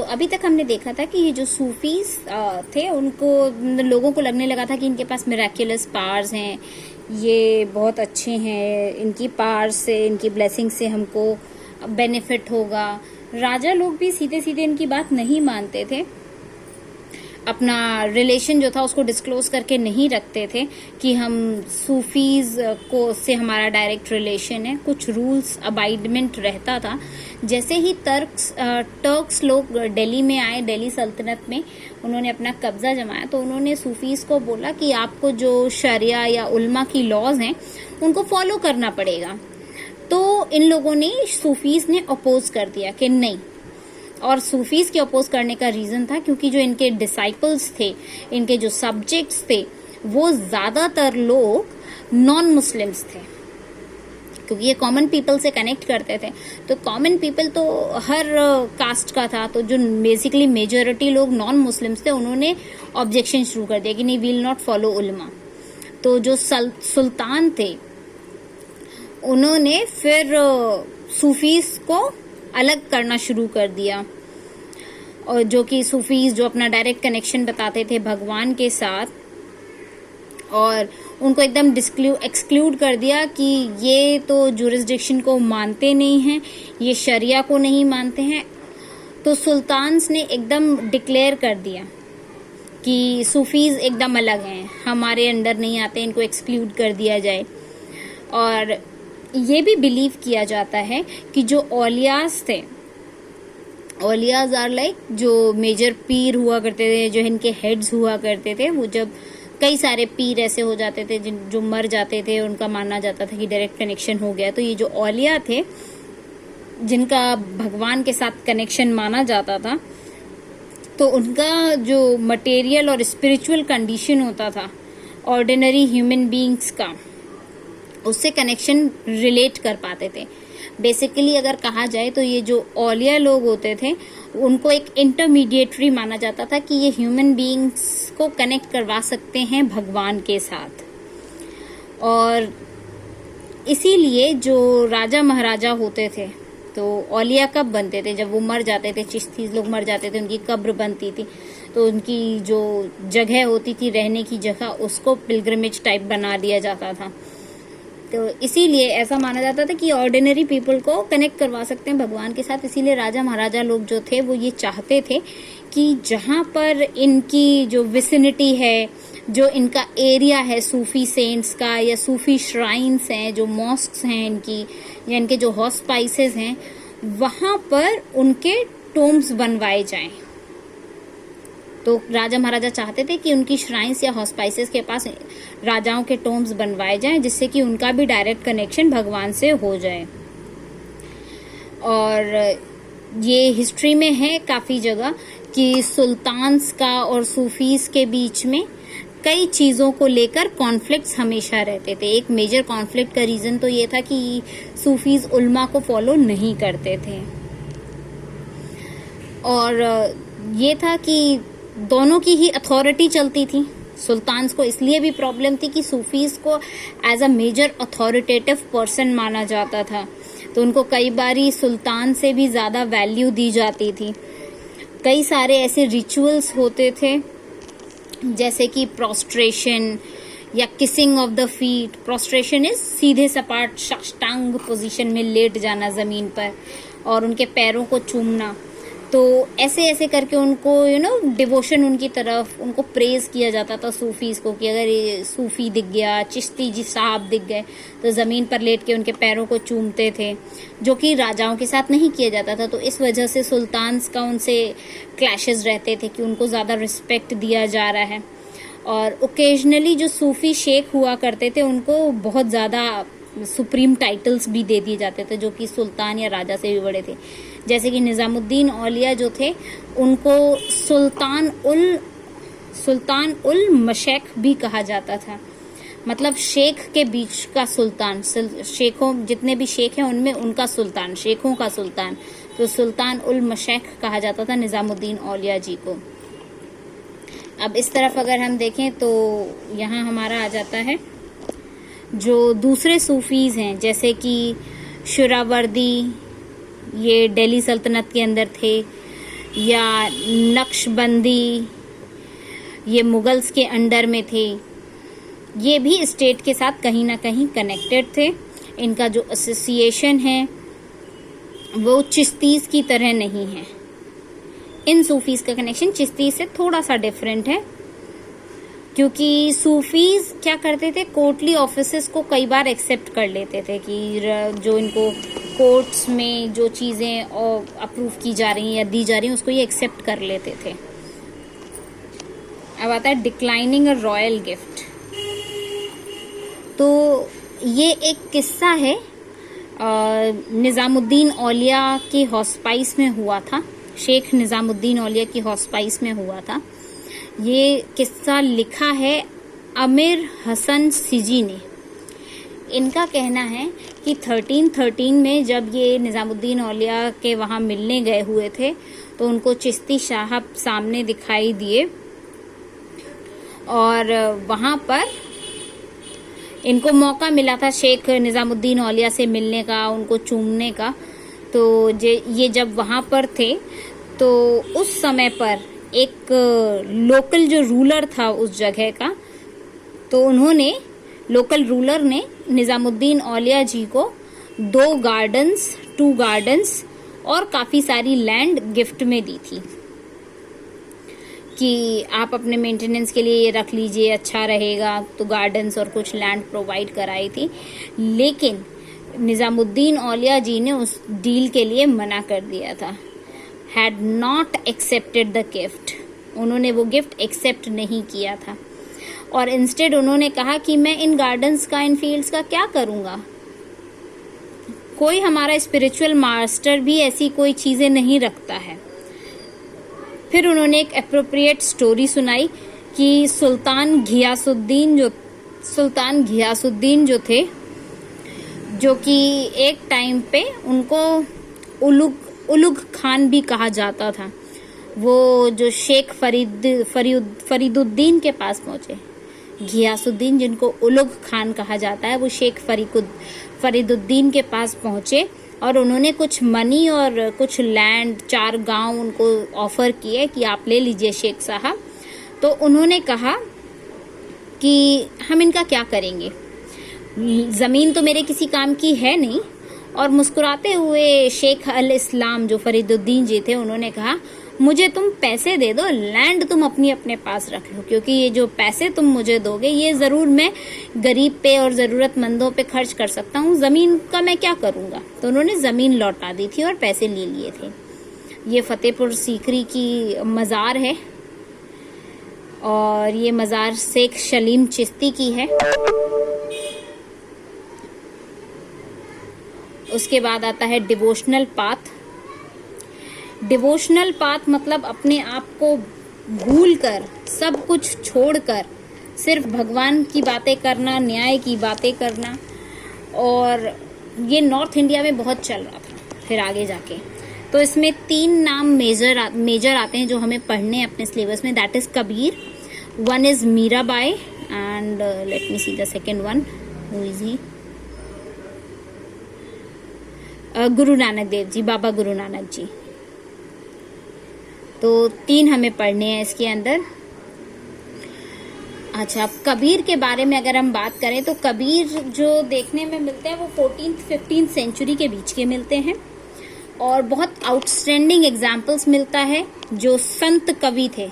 अभी तक हमने देखा था कि ये जो सूफीज थे उनको लोगों को लगने लगा था कि इनके पास मिराक्युलस पावर्स हैं, ये बहुत अच्छे हैं, इनकी पावर्स से, इनकी ब्लेसिंग से हमको बेनिफिट होगा। राजा लोग भी सीधे सीधे इनकी बात नहीं मानते थे, अपना रिलेशन जो था उसको डिस्क्लोज करके नहीं रखते थे कि हम सूफीज को से हमारा डायरेक्ट रिलेशन है। कुछ रूल्स अबाइडमेंट रहता था। जैसे ही टर्क्स लोग दिल्ली में आए, दिल्ली सल्तनत में उन्होंने अपना कब्जा जमाया, तो उन्होंने सूफीज को बोला कि आपको जो शरिया या उल्मा की लॉज हैं उनको फॉलो करना पड़ेगा। तो इन लोगों ने, सूफीज ने अपोज कर दिया कि नहीं। और सूफीज के अपोज करने का रीजन था क्योंकि जो इनके डिसाइपल्स थे, इनके जो सब्जेक्ट्स थे, वो ज्यादातर लोग नॉन मुस्लिम्स थे, क्योंकि ये कॉमन पीपल से कनेक्ट करते थे। तो कॉमन पीपल तो हर कास्ट का था, तो जो बेसिकली मेजोरिटी लोग नॉन मुस्लिम्स थे, उन्होंने ऑब्जेक्शन शुरू कर दिया कि नहीं, वील नॉट फॉलो उल्मा। तो जो सुल्तान थे उन्होंने फिर सूफीज को अलग करना शुरू कर दिया, और जो कि सूफीज जो अपना डायरेक्ट कनेक्शन बताते थे भगवान के साथ, और उनको एकदम एक्सक्लूड कर दिया कि ये तो जुरिस्डिक्शन को मानते नहीं हैं, ये शरिया को नहीं मानते हैं। तो सुल्तान्स ने एकदम डिक्लेयर कर दिया कि सूफीज एकदम अलग हैं, हमारे अंडर नहीं आते, इनको एक्सक्लूड कर दिया जाए। और ये भी बिलीव किया जाता है कि जो औलियाज थे, औलियाज आर लाइक जो मेजर पीर हुआ करते थे, जो इनके हेड्स हुआ करते थे, वो जब कई सारे पीर ऐसे हो जाते थे जो मर जाते थे, उनका मानना जाता था कि डायरेक्ट कनेक्शन हो गया। तो ये जो औलिया थे जिनका भगवान के साथ कनेक्शन माना जाता था, तो उनका जो मटेरियल और स्पिरिचुअल कंडीशन होता था ऑर्डिनरी ह्यूमन बीइंग्स का, उससे कनेक्शन रिलेट कर पाते थे। बेसिकली अगर कहा जाए तो ये जो औलिया लोग होते थे उनको एक इंटरमीडिएटरी माना जाता था कि ये ह्यूमन बीइंग्स को कनेक्ट करवा सकते हैं भगवान के साथ। और इसीलिए जो राजा महाराजा होते थे, तो औलिया कब बनते थे? जब वो मर जाते थे, चिश्ती लोग मर जाते थे, उनकी कब्र बनती थी, तो उनकी जो जगह होती थी रहने की जगह, उसको पिलग्रिमेज टाइप बना दिया जाता था। तो इसीलिए ऐसा माना जाता था कि ऑर्डिनरी पीपल को कनेक्ट करवा सकते हैं भगवान के साथ। इसीलिए राजा महाराजा लोग जो थे वो ये चाहते थे कि जहां पर इनकी जो विसिनिटी है, जो इनका एरिया है सूफी सेंट्स का या सूफी श्राइन्स हैं, जो मॉस्क्स हैं इनकी, या इनके जो हॉस्पाइसेस हैं, वहां पर उनके टोम्स बनवाए जाएं। तो राजा महाराजा चाहते थे कि उनकी श्राइन्स या हॉस्पाइसेस के पास राजाओं के टोम्स बनवाए जाएं, जिससे कि उनका भी डायरेक्ट कनेक्शन भगवान से हो जाए। और ये हिस्ट्री में है काफी जगह कि सुल्तान्स का और सूफीज के बीच में कई चीजों को लेकर कॉन्फ्लिक्ट्स हमेशा रहते थे। एक मेजर कॉन्फ्लिक्ट का रीजन तो ये था कि सूफीज उल्मा को फॉलो नहीं करते थे, और ये था कि दोनों की ही अथॉरिटी चलती थी। सुल्तान्स को इसलिए भी प्रॉब्लम थी कि सूफीज को as a major authoritative person माना जाता था, तो उनको कई बारी सुल्तान से भी ज्यादा वैल्यू दी जाती थी। कई सारे ऐसे रिचुअल्स होते थे जैसे कि प्रोस्ट्रेशन या kissing of the feet. Prostration is सीधे सपाट साष्टांग पोजीशन में लेट जाना जमीन पर और उनके पैरों को चूमना। तो ऐसे ऐसे करके उनको डिवोशन उनकी तरफ, उनको प्रेज किया जाता था सूफीज को, कि अगर ये सूफी दिख गया, चिश्ती जी साहब दिख गए, तो जमीन पर लेट के उनके पैरों को चूमते थे, जो कि राजाओं के साथ नहीं किया जाता था। तो इस वजह से सुल्तान्स का उनसे क्लैशेस रहते थे कि उनको ज्यादा रिस्पेक्ट दिया जा रहा है। और ओकेजनली जो सूफी शेख हुआ करते थे उनको बहुत ज्यादा सुप्रीम टाइटल्स भी दे दिए जाते थे, जो कि सुल्तान या राजा से भी बड़े थे। जैसे कि निजामुद्दीन औलिया जो थे उनको सुल्तान उल मशैख भी कहा जाता था, मतलब शेख के बीच का सुल्तान। शेखों, जितने भी शेख हैं उनमें उनका सुल्तान, शेखों का सुल्तान। तो सुल्तान उल मशैख कहा जाता था निजामुद्दीन औलिया जी को। अब इस तरफ अगर हम देखें तो यहाँ हमारा आ जाता है जो दूसरे सूफीज हैं, जैसे कि शुरावर्दी, ये दिल्ली सल्तनत के अंदर थे। या नक्शबंदी, ये मुगल्स के अंडर में थे, ये भी स्टेट के साथ कहीं ना कहीं कनेक्टेड थे। इनका जो एसोसिएशन है वो चिश्तीस की तरह नहीं है। इन सूफीज का कनेक्शन चिश्ती से थोड़ा सा डिफरेंट है, क्योंकि सूफीज क्या करते थे, कोर्टली ऑफिसेस को कई बार एक्सेप्ट कर लेते थे कि जो इनको कोर्ट्स में जो चीजें अप्रूव की जा रही हैं या दी जा रही हैं उसको ये एक्सेप्ट कर लेते थे। अब आता है डिक्लाइनिंग अ रॉयल गिफ्ट। तो ये एक किस्सा है, निजामुद्दीन औलिया की हॉस्पाइस में हुआ था, शेख निजामुद्दीन औलिया की हॉस्पाइस में हुआ था। ये किस्सा लिखा है अमीर हसन सिजी ने। इनका कहना है कि 1313 में जब ये निजामुद्दीन औलिया के वहां मिलने गए हुए थे तो उनको चिश्ती साहब सामने दिखाई दिए और वहां पर इनको मौका मिला था शेख निजामुद्दीन औलिया से मिलने का, उनको चूमने का। तो ये जब वहां पर थे तो उस समय पर एक लोकल जो रूलर था उस जगह का, तो उन्होंने, लोकल रूलर ने निजामुद्दीन औलिया जी को 2 गार्डन्स और काफी सारी लैंड गिफ्ट में दी थी कि आप अपने मेंटेनेंस के लिए ये रख लीजिए, अच्छा रहेगा। तो गार्डन्स और कुछ लैंड प्रोवाइड कराई थी, लेकिन निजामुद्दीन औलिया जी ने उस डील के लिए मना कर दिया था। Had not accepted the gift, उन्होंने वो गिफ्ट एक्सेप्ट नहीं किया था और इंस्टेड उन्होंने कहा कि मैं इन गार्डन्स का, इन फील्ड्स का क्या करूंगा, कोई हमारा स्पिरिचुअल मास्टर भी ऐसी कोई चीजें नहीं रखता है। फिर उन्होंने एक एप्रोप्रिएट स्टोरी सुनाई कि सुल्तान घियासुद्दीन जो थे, जो कि एक टाइम पे उनको उलुग खान भी कहा जाता था, वो जो शेख फरीदुद्दीन के पास पहुंचे। घियासुद्दीन जिनको उलुग खान कहा जाता है, वो शेख फरीदुद्दीन के पास पहुंचे और उन्होंने कुछ मनी और कुछ लैंड, 4 गांव उनको ऑफर किए कि आप ले लीजिए शेख साहब। तो उन्होंने कहा कि हम इनका क्या करेंगे, जमीन तो मेरे किसी काम की है नहीं। और मुस्कुराते हुए शेख अल इस्लाम जो फरीदुद्दीन जी थे, उन्होंने कहा मुझे तुम पैसे दे दो, लैंड तुम अपने पास रख लो, क्योंकि ये जो पैसे तुम मुझे दोगे ये जरूर मैं गरीब पे और जरूरतमंदों पे खर्च कर सकता हूँ, जमीन का मैं क्या करूंगा। तो उन्होंने जमीन लौटा दी थी और पैसे ले लिए थे। ये फतेहपुर सीकरी की मजार है और ये मजार शेख सलीम चिश्ती की है। उसके बाद आता है डिवोशनल पाथ। डिवोशनल पाथ मतलब अपने आप को भूलकर, सब कुछ छोड़कर सिर्फ भगवान की बातें करना, न्याय की बातें करना। और ये नॉर्थ इंडिया में बहुत चल रहा था फिर आगे जाके। तो इसमें 3 नाम मेजर आते हैं जो हमें पढ़ने हैं अपने सिलेबस में। That is Kabir, one is Mirabai and let me see the second one, who is he, Guru Nanak Dev ji, बाबा गुरु नानक जी। तो 3 हमें पढ़ने हैं इसके अंदर। अच्छा, अब कबीर के बारे में अगर हम बात करें तो कबीर जो देखने में मिलते हैं वो 14th-15th सेंचुरी के बीच के मिलते हैं और बहुत आउटस्टैंडिंग एग्जाम्पल्स मिलता है। जो संत कवि थे,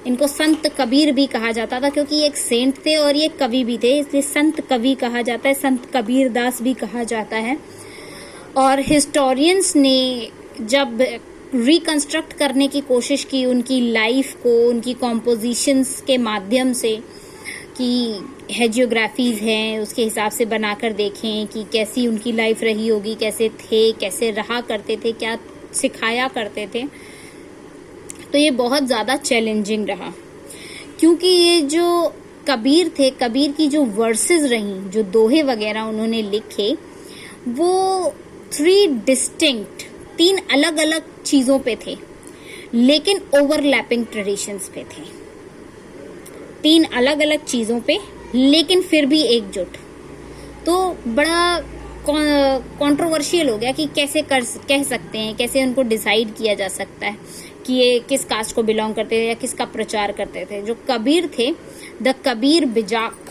इनको संत कबीर भी कहा जाता था क्योंकि ये एक सेंट थे और ये कवि भी थे, इसलिए संत कवि कहा जाता है, संत कबीर दास भी कहा जाता है। और हिस्टोरियंस ने जब रिकंस्ट्रक्ट करने की कोशिश की उनकी लाइफ को, उनकी कॉम्पोजिशंस के माध्यम से, कि हेजियोग्राफीज हैं उसके हिसाब से बनाकर देखें कि कैसी उनकी लाइफ रही होगी, कैसे थे, कैसे रहा करते थे, क्या सिखाया करते थे। तो ये बहुत ज़्यादा चैलेंजिंग रहा क्योंकि ये जो कबीर थे, कबीर की जो वर्सेस रहीं, जो दोहे वगैरह उन्होंने लिखे, वो 3 अलग अलग चीजों पे थे लेकिन ओवरलैपिंग ट्रेडिशंस पे थे। 3 अलग अलग चीजों पे लेकिन फिर भी एकजुट। तो बड़ा कंट्रोवर्शियल हो गया कि कैसे कह सकते हैं, कैसे उनको डिसाइड किया जा सकता है कि ये किस कास्ट को बिलोंग करते थे या किसका प्रचार करते थे। जो कबीर थे, द कबीर बिजाक,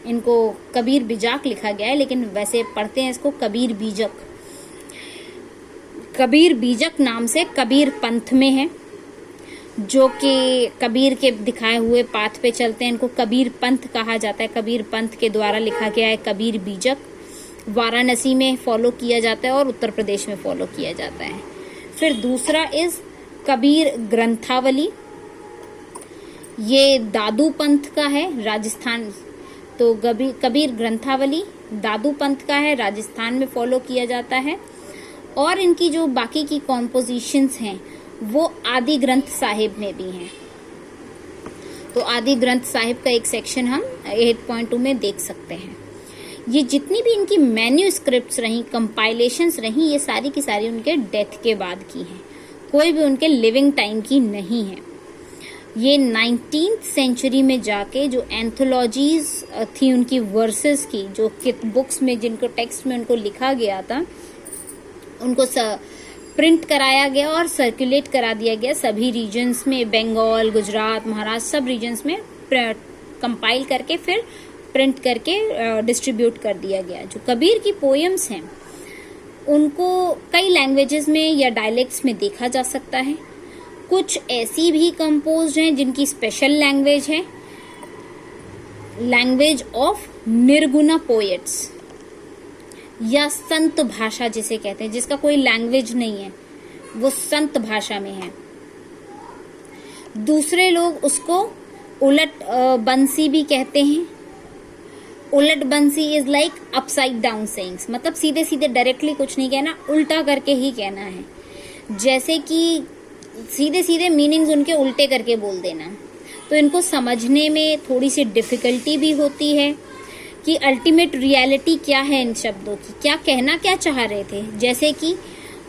इनको कबीर बिजाक लिखा गया है, लेकिन वैसे पढ़ते हैं इसको कबीर बीजक। कबीर बीजक नाम से कबीर पंथ में है, जो कि कबीर के दिखाए हुए पाथ पे चलते हैं, इनको कबीर पंथ कहा जाता है। कबीर पंथ के द्वारा लिखा गया है कबीर बीजक। वाराणसी में फॉलो किया जाता है और उत्तर प्रदेश में फॉलो किया जाता है। फिर दूसरा इज कबीर ग्रंथावली, ये दादू पंथ का है, राजस्थान। तो कबीर ग्रंथावली दादू पंथ का है, राजस्थान में फॉलो किया जाता है। और इनकी जो बाकी की कॉम्पोजिशंस हैं वो आदि ग्रंथ साहिब में भी हैं। तो आदि ग्रंथ साहिब का एक सेक्शन हम 8.2 में देख सकते हैं। ये जितनी भी इनकी मैन्यूस्क्रिप्ट्स रही, कंपाइलेशंस रही, ये सारी की सारी उनके डेथ के बाद की हैं, कोई भी उनके लिविंग टाइम की नहीं है। ये 19th सेंचुरी में जाके जो एंथोलॉजीज थी उनकी वर्सेस की, जो बुक्स में जिनको टेक्स्ट में उनको लिखा गया था, उनको प्रिंट कराया गया और सर्कुलेट करा दिया गया सभी रीजन्स में, बंगाल, गुजरात, महाराष्ट्र, सब रीजन्स में कंपाइल करके फिर प्रिंट करके डिस्ट्रीब्यूट कर दिया गया। जो कबीर की पोएम्स हैं उनको कई लैंग्वेजेस में या डायलेक्ट्स में देखा जा सकता है। कुछ ऐसी भी कंपोज्ड हैं जिनकी स्पेशल लैंग्वेज है, लैंग्वेज ऑफ निर्गुणा पोएट्स या संत भाषा जिसे कहते हैं, जिसका कोई लैंग्वेज नहीं है, वो संत भाषा में है। दूसरे लोग उसको उलट बंसी भी कहते हैं। उलट बंसी is like upside down sayings, मतलब सीधे सीधे डायरेक्टली कुछ नहीं कहना, उल्टा करके ही कहना है। जैसे कि सीधे सीधे मीनिंग्स उनके उल्टे करके बोल देना। तो इनको समझने में थोड़ी सी डिफिकल्टी भी होती है कि अल्टीमेट रियलिटी क्या है इन शब्दों की, क्या कहना क्या चाह रहे थे। जैसे कि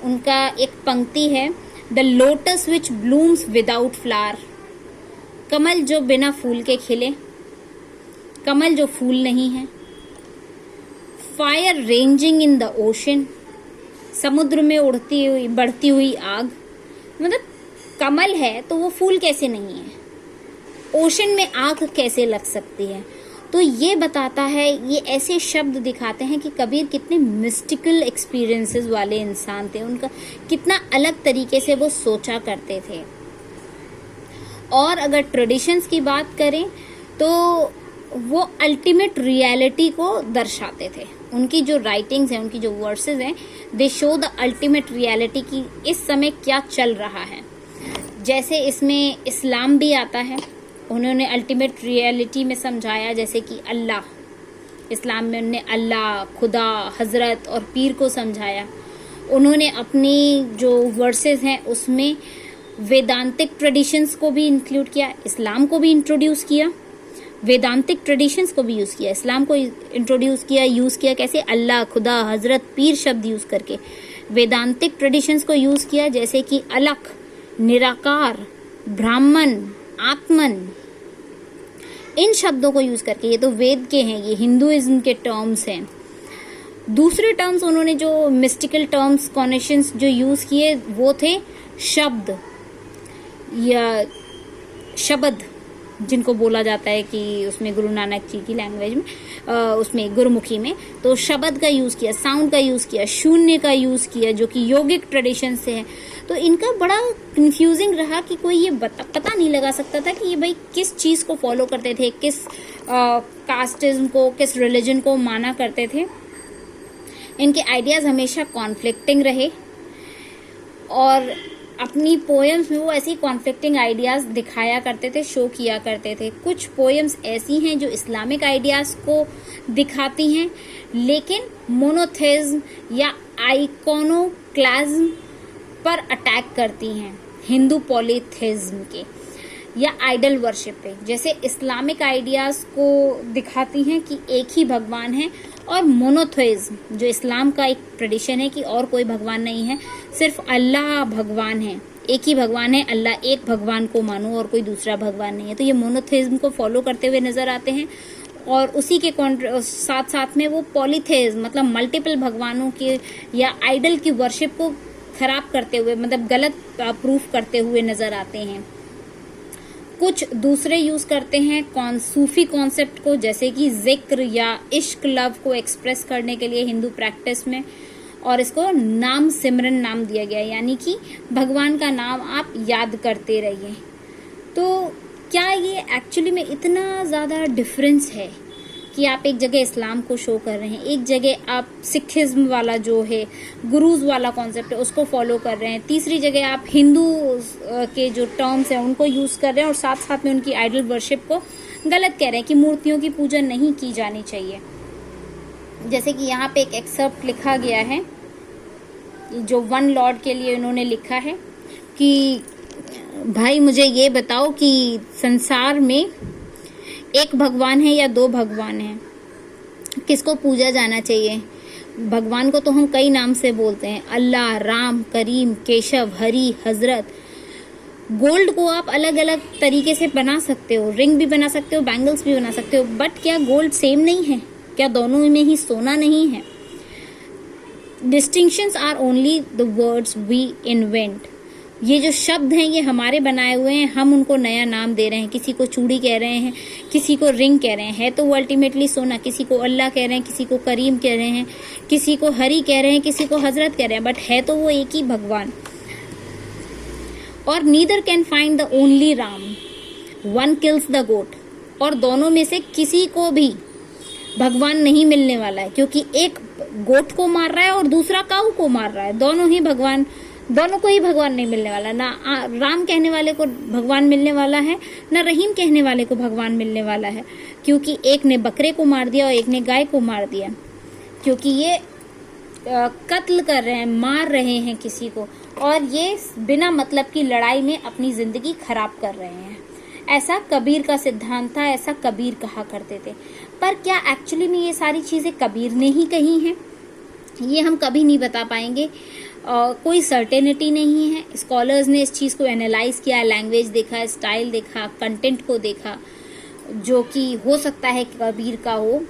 उनका एक पंक्ति है, the lotus which blooms without flower, कमल जो बिना फूल के खिले, कमल जो फूल नहीं है। Fire ranging in the ocean, समुद्र में उड़ती हुई बढ़ती हुई आग, मतलब कमल है तो वो फूल कैसे नहीं है, ओशन में आग कैसे लग सकती है। तो ये बताता है, ये ऐसे शब्द दिखाते हैं कि कबीर कितने मिस्टिकल एक्सपीरियंसेस वाले इंसान थे, उनका कितना अलग तरीके से वो सोचा करते थे। और अगर ट्रेडिशंस की बात करें तो वो अल्टीमेट रियलिटी को दर्शाते थे। उनकी जो राइटिंग्स हैं, उनकी जो वर्सेस हैं, दे शो द अल्टीमेट रियलिटी की इस समय क्या चल रहा है। जैसे इसमें इस्लाम भी आता है, उन्होंने अल्टीमेट रियलिटी में समझाया, जैसे कि अल्लाह, इस्लाम में उन्होंने अल्लाह, खुदा, हजरत और पीर को समझाया। उन्होंने अपनी जो वर्सेस हैं उसमें वेदांतिक ट्रेडिशंस को भी इंक्लूड किया, इस्लाम को भी इंट्रोड्यूस किया, वेदांतिक ट्रेडिशंस को भी यूज किया, इस्लाम को इंट्रोड्यूस किया, यूज किया कैसे, अल्लाह, खुदा, हजरत, पीर शब्द यूज करके। वेदांतिक ट्रेडिशंस को यूज किया, जैसे कि अलख, निराकार, ब्राह्मण, आत्मन, इन शब्दों को यूज करके। ये तो वेद के हैं, ये हिंदुइज्म के टर्म्स हैं। दूसरे टर्म्स उन्होंने जो मिस्टिकल टर्म्स, कॉनेशंस जो यूज किए वो थे शब्द या शब्द, जिनको बोला जाता है कि उसमें गुरु नानक जी की लैंग्वेज में, उसमें गुरुमुखी में, तो शब्द का यूज किया, साउंड का यूज किया, शून्य का यूज किया, जो कि योगिक ट्रेडिशन से है। तो इनका बड़ा कंफ्यूजिंग रहा कि कोई ये पता नहीं लगा सकता था कि ये भाई किस चीज को फॉलो करते थे, किस कास्टिज्म को, किस रिलीजन को माना करते थे। इनके आइडियाज हमेशा कॉन्फ्लिक्टिंग रहे और अपनी पोएम्स में वो ऐसी कॉन्फ्लिक्टिंग आइडियाज दिखाया करते थे, शो किया करते थे। कुछ पोएम्स ऐसी हैं जो इस्लामिक आइडियाज को दिखाती हैं, लेकिन मोनोथेइज्म या आइकोनोक्लाज्म पर अटैक करती हैं, हिंदू पॉलीथेइज्म के या आइडल वर्शिप पे। जैसे इस्लामिक आइडियाज को दिखाती हैं कि एक ही भगवान है, और मोनोथेइज्म जो इस्लाम का एक ट्रेडिशन है कि और कोई भगवान नहीं है, सिर्फ अल्लाह भगवान है, एक ही भगवान है, अल्लाह, एक भगवान को मानो और कोई दूसरा भगवान नहीं है। तो ये मोनोथेइज्म को फॉलो करते हुए नजर आते हैं। और उसी के साथ साथ में वो पॉलीथेइज्म मतलब मल्टीपल भगवानों के या आइडल की वर्शिप को खराब करते हुए मतलब गलत प्रूफ करते हुए नजर आते हैं। कुछ दूसरे यूज करते हैं सूफी कॉन्सेप्ट को, जैसे कि जिक्र या इश्क लव को एक्सप्रेस करने के लिए हिंदू प्रैक्टिस में, और इसको नाम सिमरन नाम दिया गया, यानी कि भगवान का नाम आप याद करते रहिए। तो क्या ये एक्चुअली में इतना ज़्यादा डिफरेंस है कि आप एक जगह इस्लाम को शो कर रहे हैं, एक जगह आप सिखिज्म वाला जो है गुरुज वाला कॉन्सेप्ट है उसको फॉलो कर रहे हैं, तीसरी जगह आप हिंदू के जो टर्म्स हैं उनको यूज कर रहे हैं और साथ साथ में उनकी आइडल वर्शिप को गलत कह रहे हैं कि मूर्तियों की पूजा नहीं की जानी चाहिए। जैसे कि यहाँ पे एक एक्सर्प्ट लिखा गया है जो वन लॉर्ड के लिए इन्होंने लिखा है कि भाई मुझे ये बताओ कि संसार में एक भगवान है या दो भगवान हैं, किसको पूजा जाना चाहिए? भगवान को तो हम कई नाम से बोलते हैं, अल्लाह, राम, करीम, केशव, हरि, हजरत। गोल्ड को आप अलग अलग तरीके से बना सकते हो, रिंग भी बना सकते हो, बैंगल्स भी बना सकते हो, बट क्या गोल्ड सेम नहीं है? क्या दोनों में ही सोना नहीं है? Distinctions are only the words we invent. ये जो शब्द हैं ये हमारे बनाए हुए हैं, हम उनको नया नाम दे रहे हैं। किसी को चूड़ी कह रहे हैं, किसी को रिंग कह रहे हैं, है तो वो अल्टीमेटली सोना। किसी को अल्लाह कह रहे हैं, किसी को करीम कह रहे हैं, किसी को हरि कह रहे हैं, किसी को हजरत कह रहे हैं, बट है तो वो एक ही भगवान। और neither can find the only Ram, one kills the goat. और दोनों में से किसी को भी भगवान नहीं मिलने वाला है, क्योंकि एक गोट को मार रहा है और दूसरा काऊ को मार रहा है। दोनों को ही भगवान नहीं मिलने वाला। ना राम कहने वाले को भगवान मिलने वाला है, ना रहीम कहने वाले को भगवान मिलने वाला है, क्योंकि एक ने बकरे को मार दिया और एक ने गाय को मार दिया। क्योंकि ये कत्ल कर रहे हैं, मार रहे हैं किसी को, और ये बिना मतलब की लड़ाई में अपनी जिंदगी खराब कर रहे हैं। ऐसा कबीर का सिद्धांत था, ऐसा कबीर कहा करते थे। पर क्या एक्चुअली में ये सारी चीजें कबीर ने ही कही हैं? ये हम कभी नहीं बता पाएंगे। कोई सर्टेनिटी नहीं है। स्कॉलर्स ने इस चीज को एनालाइज किया, लैंग्वेज देखा, स्टाइल देखा, कंटेंट को देखा, जो कि हो सकता है कबीर का हो,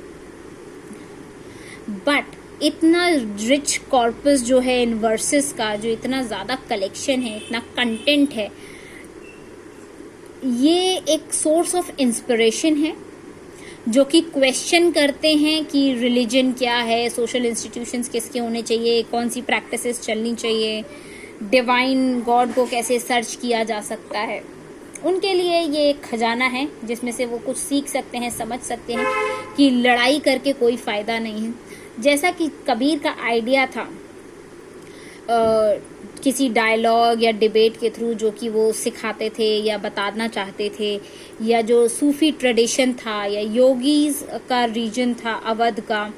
बट इतना रिच कॉर्पस जो है इन वर्सेस का, जो इतना ज्यादा कलेक्शन है, इतना कंटेंट है, ये एक सोर्स ऑफ इंस्पिरेशन है जो कि क्वेश्चन करते हैं कि रिलीजन क्या है, सोशल इंस्टीट्यूशंस किसके होने चाहिए, कौन सी प्रैक्टिसेस चलनी चाहिए, डिवाइन गॉड को कैसे सर्च किया जा सकता है। उनके लिए ये एक खजाना है जिसमें से वो कुछ सीख सकते हैं, समझ सकते हैं कि लड़ाई करके कोई फायदा नहीं है। जैसा कि कबीर का आइडिया था किसी डायलॉग या डिबेट के थ्रू, जो कि वो सिखाते थे या बताना चाहते थे, या जो सूफी ट्रेडिशन था या योगीज का रीजन था अवध का,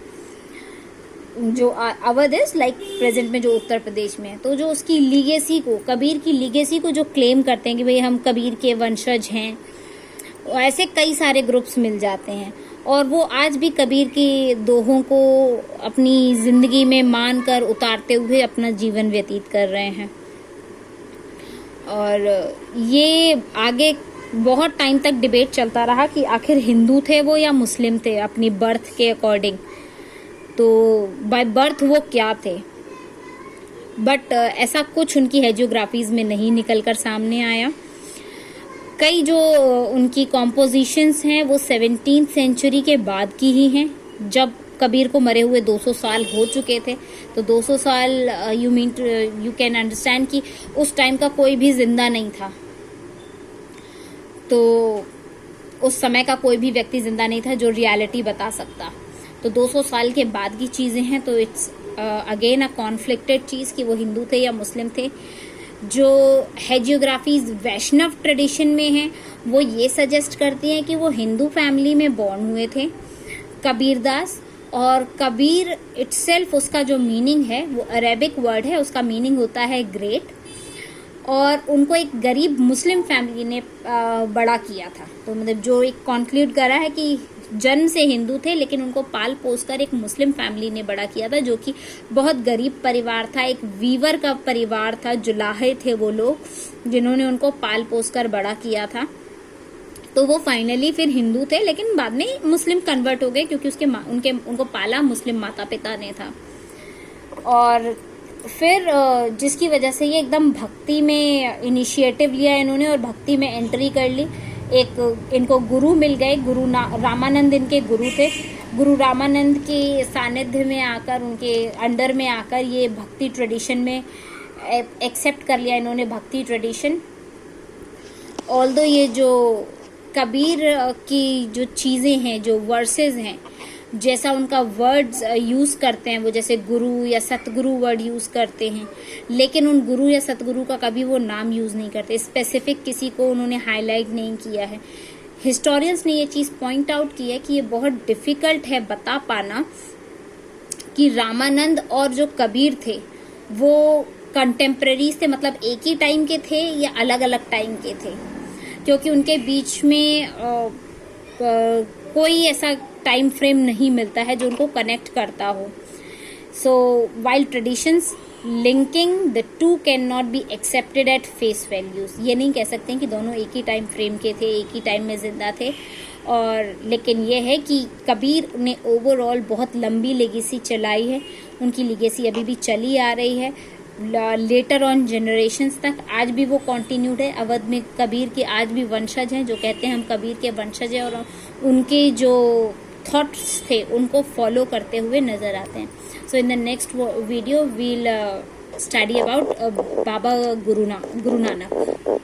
जो अवध इज लाइक प्रेजेंट में जो उत्तर प्रदेश में है, तो जो उसकी लीगेसी को, कबीर की लीगेसी को जो क्लेम करते हैं कि भाई हम कबीर के वंशज हैं, ऐसे कई सारे ग्रुप्स मिल जाते हैं, और वो आज भी कबीर की दोहों को अपनी जिंदगी में मानकर उतारते हुए अपना जीवन व्यतीत कर रहे हैं। और ये आगे बहुत टाइम तक डिबेट चलता रहा कि आखिर हिंदू थे वो या मुस्लिम थे अपनी बर्थ के अकॉर्डिंग, तो बाय बर्थ वो क्या थे। बट ऐसा कुछ उनकी हेजियोग्राफीज में नहीं निकलकर सामने आया। कई जो उनकी कॉम्पोजिशंस हैं वो 17th सेंचुरी के बाद की ही हैं, जब कबीर को मरे हुए 200 साल हो चुके थे। तो 200 साल यू कैन अंडरस्टैंड कि उस टाइम का कोई भी जिंदा नहीं था, तो उस समय का कोई भी व्यक्ति जिंदा नहीं था जो रियलिटी बता सकता। तो 200 साल के बाद की चीजें हैं, तो इट्स अगेन अ कॉन्फ्लिक्टेड चीज कि वो हिंदू थे या मुस्लिम थे। जो हेजियोग्राफीज वैष्णव ट्रेडिशन में है वो ये सजेस्ट करती हैं कि वो हिंदू फैमिली में बॉर्न हुए थे कबीरदास, और कबीर इटसेल्फ उसका जो मीनिंग है वो अरेबिक वर्ड है, उसका मीनिंग होता है ग्रेट, और उनको एक गरीब मुस्लिम फैमिली ने बड़ा किया था। तो मतलब जो एक कॉन्क्लूड करा है कि जन्म से हिंदू थे लेकिन उनको पाल पोस कर एक मुस्लिम फैमिली ने बड़ा किया था, जो कि बहुत गरीब परिवार था, एक वीवर का परिवार था, जुलाहे थे वो लोग जिन्होंने उनको पाल पोस कर बड़ा किया था। तो वो फाइनली फिर हिंदू थे, लेकिन बाद में मुस्लिम कन्वर्ट हो गए क्योंकि उनको पाला मुस्लिम माता पिता ने था। और फिर जिसकी वजह से ये एकदम भक्ति में इनिशिएटिव लिया इन्होंने और भक्ति में एंट्री कर ली। एक इनको गुरु मिल गए, रामानंद इनके गुरु थे। गुरु रामानंद के सानिध्य में आकर, उनके अंडर में आकर ये भक्ति ट्रेडिशन में एक्सेप्ट कर लिया इन्होंने, भक्ति ट्रेडिशन। ऑल्दो ये जो कबीर की जो चीज़ें हैं, जो वर्सेस हैं, जैसा उनका वर्ड्स यूज़ करते हैं वो, जैसे गुरु या सतगुरु वर्ड यूज़ करते हैं, लेकिन उन गुरु या सतगुरु का कभी वो नाम यूज़ नहीं करते, स्पेसिफिक किसी को उन्होंने हाईलाइट नहीं किया है। हिस्टोरियंस ने ये चीज़ पॉइंट आउट की है कि ये बहुत डिफ़िकल्ट है बता पाना कि रामानंद और जो कबीर थे वो कंटेम्प्रेरीज थे, मतलब एक ही टाइम के थे या अलग अलग टाइम के थे, क्योंकि उनके बीच में कोई ऐसा टाइम फ्रेम नहीं मिलता है जो उनको कनेक्ट करता हो। So while traditions linking the two can not be accepted at face values, ये नहीं कह सकते कि दोनों एक ही टाइम फ्रेम के थे, एक ही टाइम में जिंदा थे। और लेकिन ये है कि कबीर ने ओवरऑल बहुत लंबी लेगेसी चलाई है, उनकी लेगेसी अभी भी चली आ रही है लेटर ऑन जनरेशन्स तक, आज भी वो कंटिन्यूड है। अवध में कबीर के आज भी वंशज हैं जो कहते हैं हम कबीर के वंशज हैं, और उनके जो थॉट्स थे उनको फॉलो करते हुए नजर आते हैं। So in the next video we'll study about Baba Guru Nanak.